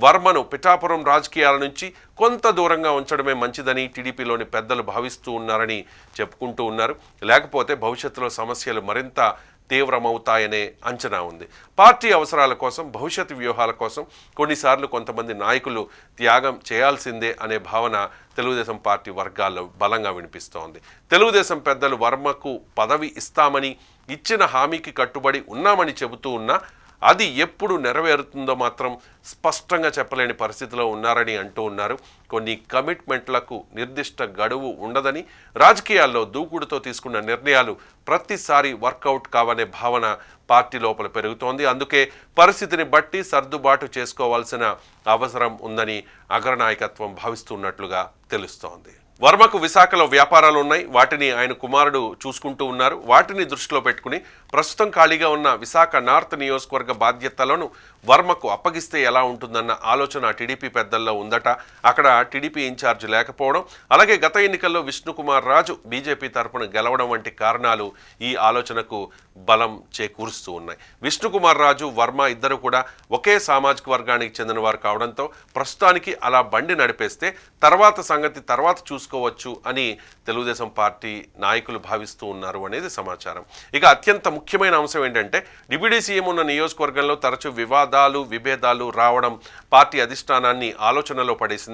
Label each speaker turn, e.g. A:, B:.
A: వర్మను పిఠాపురం రాజకీయాల నుంచి కొంత దూరంగా ఉంచడమే మంచిదని టీడీపీలోని పెద్దలు భావిస్తూ ఉన్నారని చెప్పుకుంటూ ఉన్నారు. లేకపోతే భవిష్యత్తులో సమస్యలు మరింత తీవ్రమవుతాయనే అంచనా ఉంది. పార్టీ అవసరాల కోసం, భవిష్యత్ వ్యూహాల కోసం కొన్నిసార్లు కొంతమంది నాయకులు త్యాగం చేయాల్సిందే అనే భావన తెలుగుదేశం పార్టీ వర్గాల్లో బలంగా వినిపిస్తోంది. తెలుగుదేశం పెద్దలు వర్మకు పదవి ఇస్తామని, ఇచ్చిన హామీకి కట్టుబడి ఉన్నామని చెబుతూ ఉన్నా అది ఎప్పుడు నెరవేరుతుందో మాత్రం స్పష్టంగా చెప్పలేని పరిస్థితిలో ఉన్నారని అంటూ ఉన్నారు. కొన్ని కమిట్మెంట్లకు నిర్దిష్ట గడువు ఉండదని, రాజకీయాల్లో దూకుడుతో తీసుకున్న నిర్ణయాలు ప్రతిసారి వర్కౌట్ కావనే భావన పార్టీ లోపల పెరుగుతోంది. అందుకే పరిస్థితిని బట్టి సర్దుబాటు చేసుకోవాల్సిన అవసరం ఉందని అగ్రనాయకత్వం భావిస్తున్నట్లుగా తెలుస్తోంది. వర్మకు విశాఖలో వ్యాపారాలు ఉన్నాయి. వాటిని ఆయన కుమారుడు చూసుకుంటూ ఉన్నారు. వాటిని దృష్టిలో పెట్టుకుని ప్రస్తుతం ఖాళీగా ఉన్న విశాఖ నార్త్ నియోజకవర్గ బాధ్యతలను వర్మకు అప్పగిస్తే ఎలా ఉంటుందన్న ఆలోచన టీడీపీ పెద్దల్లో ఉందట. అక్కడ టీడీపీ ఇన్ఛార్జ్ లేకపోవడం, అలాగే గత ఎన్నికల్లో విష్ణుకుమార్ రాజు బీజేపీ తరపున గెలవడం వంటి కారణాలు ఈ ఆలోచనకు బలం చేకూరుస్తూ ఉన్నాయి. విష్ణుకుమార్ రాజు, వర్మ ఇద్దరు కూడా ఒకే సామాజిక వర్గానికి చెందిన వారు కావడంతో ప్రస్తుతానికి అలా బండి నడిపేస్తే తర్వాత సంగతి తర్వాత చూసుకోవచ్చు అని తెలుగుదేశం పార్టీ నాయకులు భావిస్తూ ఉన్నారు అనేది సమాచారం. ఇక అత్యంత ముఖ్యమైన అంశం ఏంటంటే డిప్యూటీ సీఎం ఉన్న నియోజకవర్గంలో తరచూ వివాదాలు, విభేదాలు రావడం పార్టీ అధిష్టానాన్ని ఆలోచనలో పడేసింది.